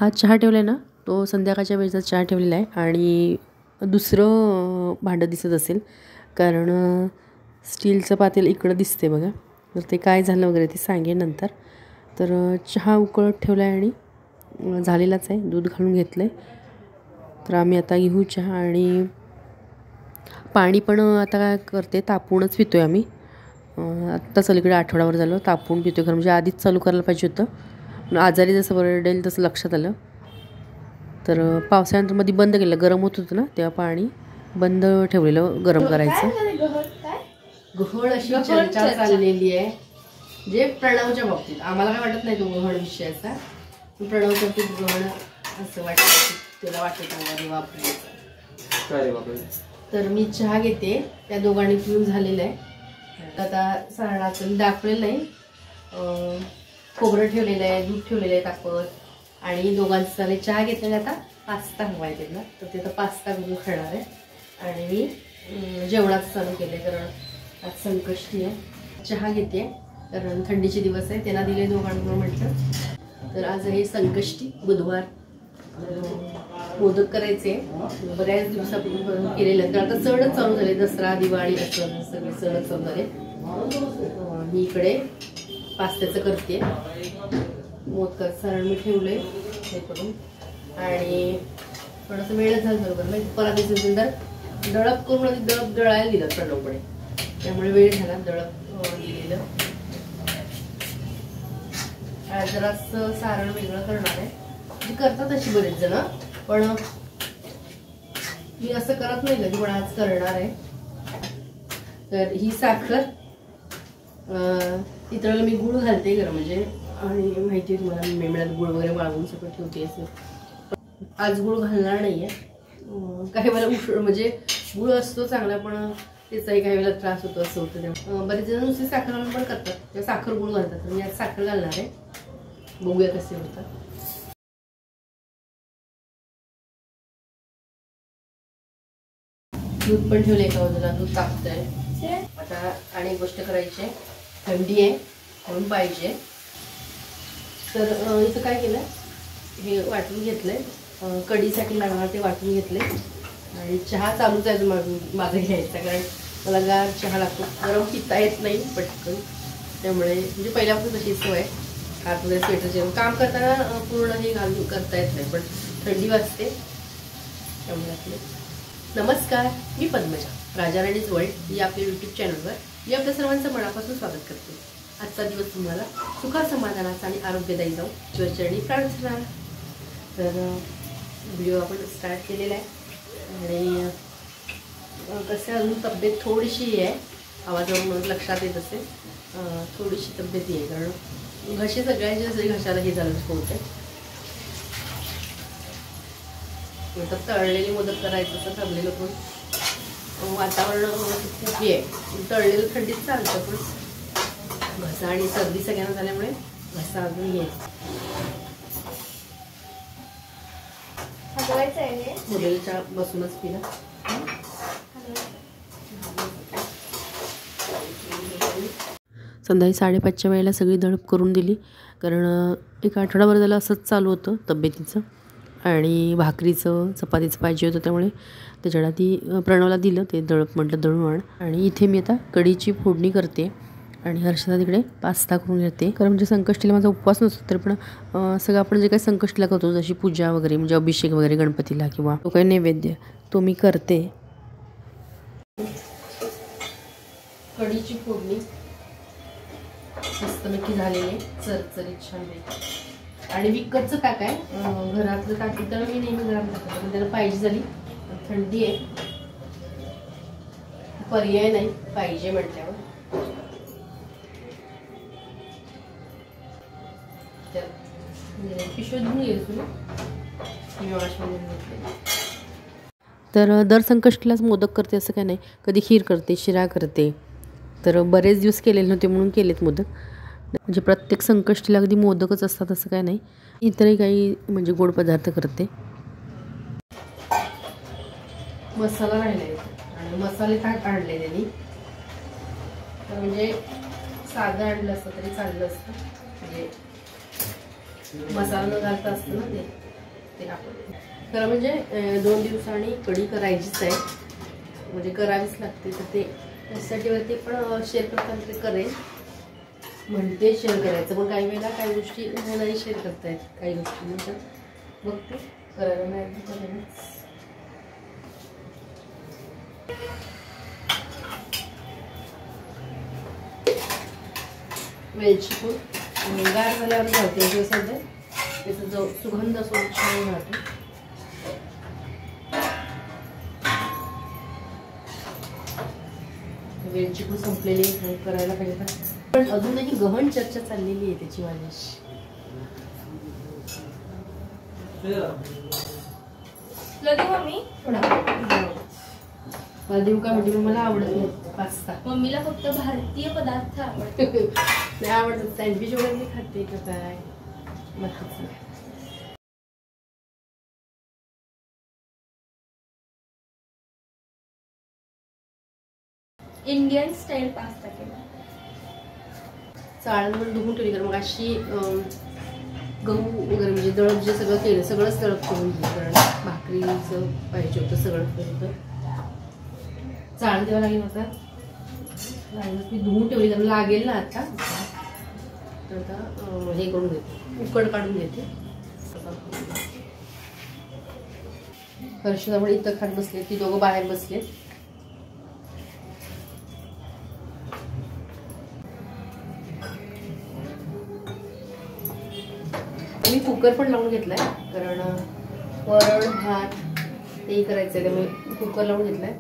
हा चहा ठेवला आहे ना, तो संध्याकाळच्या वेळेचा चहा ठेवलेला आहे. आणि दुसरं भांडं दिसत असेल, कारण स्टीलचं पातेलं इकडं दिसते बघा. तर ते काय झालं वगैरे ते सांगेन नंतर. तर चहा उकळत ठेवला आहे आणि झालेलाच आहे. दूध घालून घेतलं आहे. तर आम्ही आता घेऊ चहा. आणि पाणी पण आता काय करते, तापवूनच पितो आहे आम्ही. आत्ताच अलीकडे आठवड्यावर झालं तापवून पितो, कारण म्हणजे आधीच चालू करायला पाहिजे होतं. पण आजारी जसं बरडेल तसं लक्षात आलं. तर पावसाळ्यानंतर मध्ये बंद केलं, गरम होत होतं ना तेव्हा पाणी बंद ठेवलेलं गरम करायचं. गहळ अशी चर्चा चाललेली आहे, जे प्रणवच्या बाबतीत. आम्हाला काय वाटत नाही तो गहळ विषयाचा, पण प्रणवच्या बाबतीत गहळ असं वाटतं की तुला वाटत वापरायचं. तर मी चहा घेते, त्या दोघांनी पिऊन झालेलं आहे. आता सारणाचं दाखवलेलं आहे, खोबरं ठेवलेलं आहे, दूध ठेवलेलं आहे तापत, आणि दोघांचं चालेल. चहा घेतलेला आता पास्ता हवा आहे त्यांना, तर ते आता पास्ता करून खाणार आहे. आणि मी जेवणाचं चालू केलं आहे, कारण आज संकष्टी आहे. चहा घेते कारण थंडीचे दिवस आहे, त्यांना दिले दोघांना म्हटलं. तर आज आहे संकष्टी, बुधवार. मोदक करायचे, बऱ्याच दिवसापूर्वी केलेलं. तर आता सणच चालू झाले, दसरा दिवाळी असं सगळे सणच चालू झाले. मी इकडे पास्त्याचं करते. मोदकाचं सारण मी ठेवलंय हे करून, आणि थोडंसं वेळच झालं बरोबर. मग परातीचं दळप करून आधी दळायला दिलं प्रणवकडे, त्यामुळे वेळ झाला दळप दिलेलं. जरासं सारण वेगळं करणार आहे, म्हणजे करतात अशी बरेच जण, पण मी असं करत नाही कधी, पण आज करणार आहे. तर ही साखर, इतराला मी गुळ घालते गरम, म्हणजे आणि माहिती आहे तुम्हाला मेमळ्यात गुळ वगैरे वाळवून सगळं ठेवते असं. आज गुळ घालणार नाही आहे. काही वेळेला म्हणजे गुळ असतो चांगला, पण त्याचाही काही वेळेला त्रास होतो असं होतं. बरेच जण नुसते साखर घालून पण करतात, किंवा साखर गुळ घालतात. मी आज साखर घालणार आहे, बघूया कसे होतात. दूध पण ठेवले एका बाजूला, दूध तापतंय. आता आणि एक गोष्ट करायची आहे, थंडी आहे म्हणून पाहिजे. तर इथं काय केलं, हे वाटून घेतलंय, कढीसाठी लागणार ते वाटून घेतले. आणि चहा चालूच आहे माझं घ्यायचा, कारण मला गार चहा लागतो, गरम पिता येत नाही पटकन. त्यामुळे म्हणजे पहिल्यापासून तशी सवय, हात वगैरे स्वेटर काम करताना पूर्ण हे घालून करता येत नाही, पण थंडी वाजते त्यामुळे आपले. नमस्कार, मी पद्मजा, राजा राणीज वर्ल्ड या आपल्या यूट्यूब चॅनलवर मी आपल्या सर्वांचं मनापासून स्वागत करते. आजचा दिवस तुम्हाला सुखा समाधानाचा आणि आरोग्यदायी जाऊ चरचरणी प्रार्थना. तर व्हिडिओ आपण स्टार्ट केलेला आहे. आणि कसं अजून तब्येत थोडीशी आहे, आवाजावरून लक्षात येत असेल, थोडीशी तब्येत आहे, कारण घसे सगळ्यांचे जरी घशाला हे झालं होतं. तर तळलेली मोदक करायचं असं ठरलेलं, पण वातावरण खूप हे आहे, तळलेलं थंडीत चालतं, पण घसा आणि सर्दी सगळ्यांना झाल्यामुळे घसा अजून हे मोदलच्या बसूनच पिला. संध्याकाळी 5:30च्या वेळेला सगळी दळप करून दिली, कारण एक आठवडाभर झालं असंच चालू होतं तब्येतीचं, आणि भाकरीचं चपातीचं पाहिजे होतं. त्यामुळे त्याच्यात आधी प्रणवला दिलं ते दळप, म्हटलं दळून आण. आणि इथे मी आता कढीची फोडणी करते, आणि हर्षदा तिकडे पास्ता करून घेते. कारण म्हणजे संकष्टीला माझा उपवास नसतो, तर पण सगळं आपण जे काही संकष्टीला करतो, जशी पूजा वगैरे, म्हणजे अभिषेक वगैरे गणपतीला किंवा तो काही नैवेद्य, तो मी करते. कढीची फोडणी मस्तपैकी झालेली, चरचरीत छान पैकी. आणि विकतचं ताक आहे, घरातलं ताक तर मी नेहमी घरात टाकते, पण त्याला पाहिजे झाली, थंडी आहे, पर्याय नाही, पाहिजे म्हटल्यावर. तर दर संकष्टीलाच मोदक करते असं काय नाही, कधी खीर करते, शिरा करते. तर बरेच दिवस केलेले नव्हते म्हणून केलेत मोदक. म्हणजे प्रत्येक संकष्टीला अगदी मोदकच असतात असं काय नाही, इतरही काही म्हणजे गोड पदार्थ करते. मसाला राहिला आणि मसाले ताक आणले त्यांनी, तर म्हणजे साधं आणलं असतं तरी चाललं असतं, म्हणजे मसाला न घालता असतं ना ते, शकते आपण. खरं म्हणजे 2 दिवसांनी कढी करायचीच आहे, म्हणजे करावीच लागते. तर ते त्यासाठीवरती पण शेअर करताना ते करेन म्हणते शेअर करायचं. पण काही वेळेला काही गोष्टी नाही शेअर करता येत, काही गोष्टी म्हणजे बघते करायला नाही करेन. वेलची पूड गार झाल्यावर घालते सध्या, त्याचा जो सुगंध असो छान राहतो. वेलची पूड संपलेली करायला पाहिजे, पण अजूनही गहन चर्चा चाललेली आहे त्याची माझ्याशी. मला देऊ का म्हणजे मला आवडत नाही पास्ता. मम्मीला फक्त भारतीय पदार्थ आवडतात. नाही आवडत, सँडविच वगैरे मी खाते का काय मग. इंडियन स्टाईल पास्ता केला. चाळणवर धुवून ठेवली तर मग अशी गहू वगैरे म्हणजे दळप जे सगळं केलं सगळंच दळप करून घेतलं, कारण भाकरीचं पाहिजे होतं सगळं होतं. चाळण द्यावं लागेल आता, मी धुवून ठेवली कारण लागेल ना आता. तर आता हे करून घेते, उकड काढून घेते. हर्षदा पण इथं खात बसले, ती दोघं बाहेर बसले. मी कुकर पण लावून घेतलाय, कारण वरण भात तेही करायचं आहे, त्यामुळे कुकर लावून घेतलाय.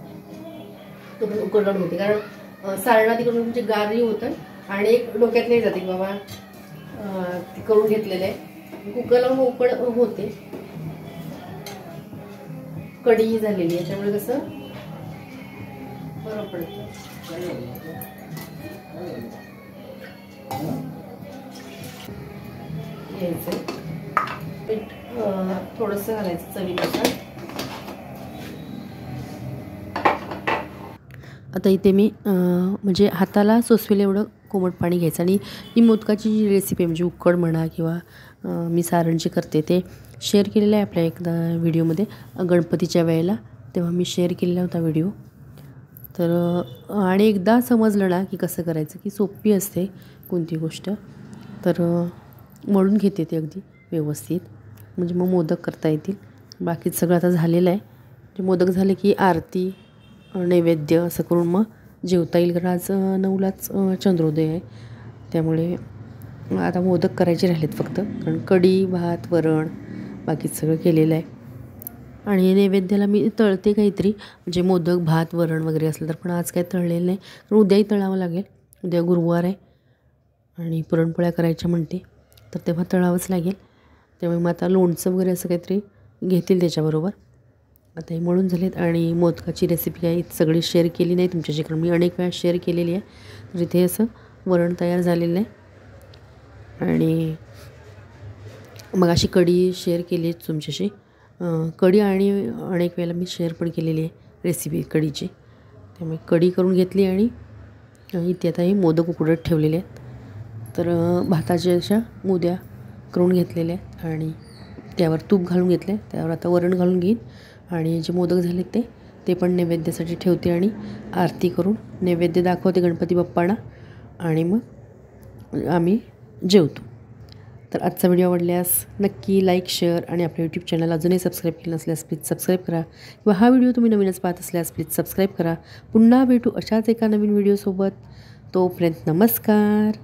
तो पण कुकर लावून घेते, कारण सारणा तिकडून म्हणजे गारही होतं आणि एक डोक्यात नाही जाते की बाबा ते करून घेतलेलं आहे. कुकर लावून उकड होते, कढी झालेली आहे, त्यामुळे कसं बरं पडतं. घ्यायचं पीठ थोडंसं घालायचं चवीनुसार. आता इथे मी म्हणजे हाताला सोसवेल एवढं कोमट पाणी घ्यायचं. आणि ही मोदकाची जी रेसिपी म्हणजे उकड म्हणा किंवा मी सारण जे करते ते शेअर केलेलं आहे आपल्या एकदा व्हिडिओमध्ये गणपतीच्या वेळेला, तेव्हा मी शेअर केलेला होता व्हिडिओ. तर आणि एकदा समजलं ना की कसं करायचं, की सोपी असते कोणती गोष्ट. तर मळून घेते ते अगदी व्यवस्थित, म्हणजे मग मोदक करता येतील. बाकीच सगळं आता झालेलं आहे. म्हणजे मोदक झाले की आरती नैवेद्य असं करून मग जेवता येईल, कारण आज 9लाच चंद्रोदय आहे. त्यामुळे आता मोदक करायचे राहिलेत फक्त, कारण कढी भात वरण बाकीच सगळं केलेलं आहे. आणि नैवेद्याला मी तळते काहीतरी, म्हणजे मोदक भात वरण वगैरे असलं तर. पण आज काही तळलेलं नाही, पण उद्याही तळावं लागेल. उद्या गुरुवार आहे आणि पुरणपोळ्या करायच्या म्हणते, तर तेव्हा तळावंच लागेल. त्यामुळे मग आता लोणचं वगैरे असं काहीतरी घेतील त्याच्याबरोबर. आता हे मळून झालेत. आणि मोदकाची रेसिपी काही सगळी शेअर केली नाही तुमच्याशी, कारण मी अनेक वेळा शेअर केलेली आहे. तर इथे असं वरण तयार झालेलं आहे. आणि मग अशी कढी शेअर केली आहे तुमच्याशी. कढी आणि अनेक वेळेला मी शेअर पण केलेली आहे रेसिपी कढीची. त्यामुळे कढी करून घेतली आणि इथे आता हे मोदक उकडत ठेवलेले आहेत. तर भाताच्या अशा मुद्या करून घेतलेल्या आहेत आणि त्यावर तूप घालून घेतलं आहे. त्यावर आता वरण घालून घेईन आणि जे मोदक झाले ते पण नैवेद्यासाठी ठेवते आणि आरती करून नैवेद्य दाखवते गणपती बाप्पांना आणि मग आम्ही जेवतो. तर आजचा व्हिडिओ आवडल्यास नक्की लाईक शेअर आणि आपल्या यूट्यूब चॅनल अजूनही सबस्क्राईब केलं नसल्यास प्लीज सबस्क्राईब करा, किंवा हा व्हिडिओ तुम्ही नवीनच पाहत असल्यास प्लीज सबस्क्राईब करा. पुन्हा भेटू अशाच एका नवीन व्हिडिओसोबत. तोपर्यंत नमस्कार.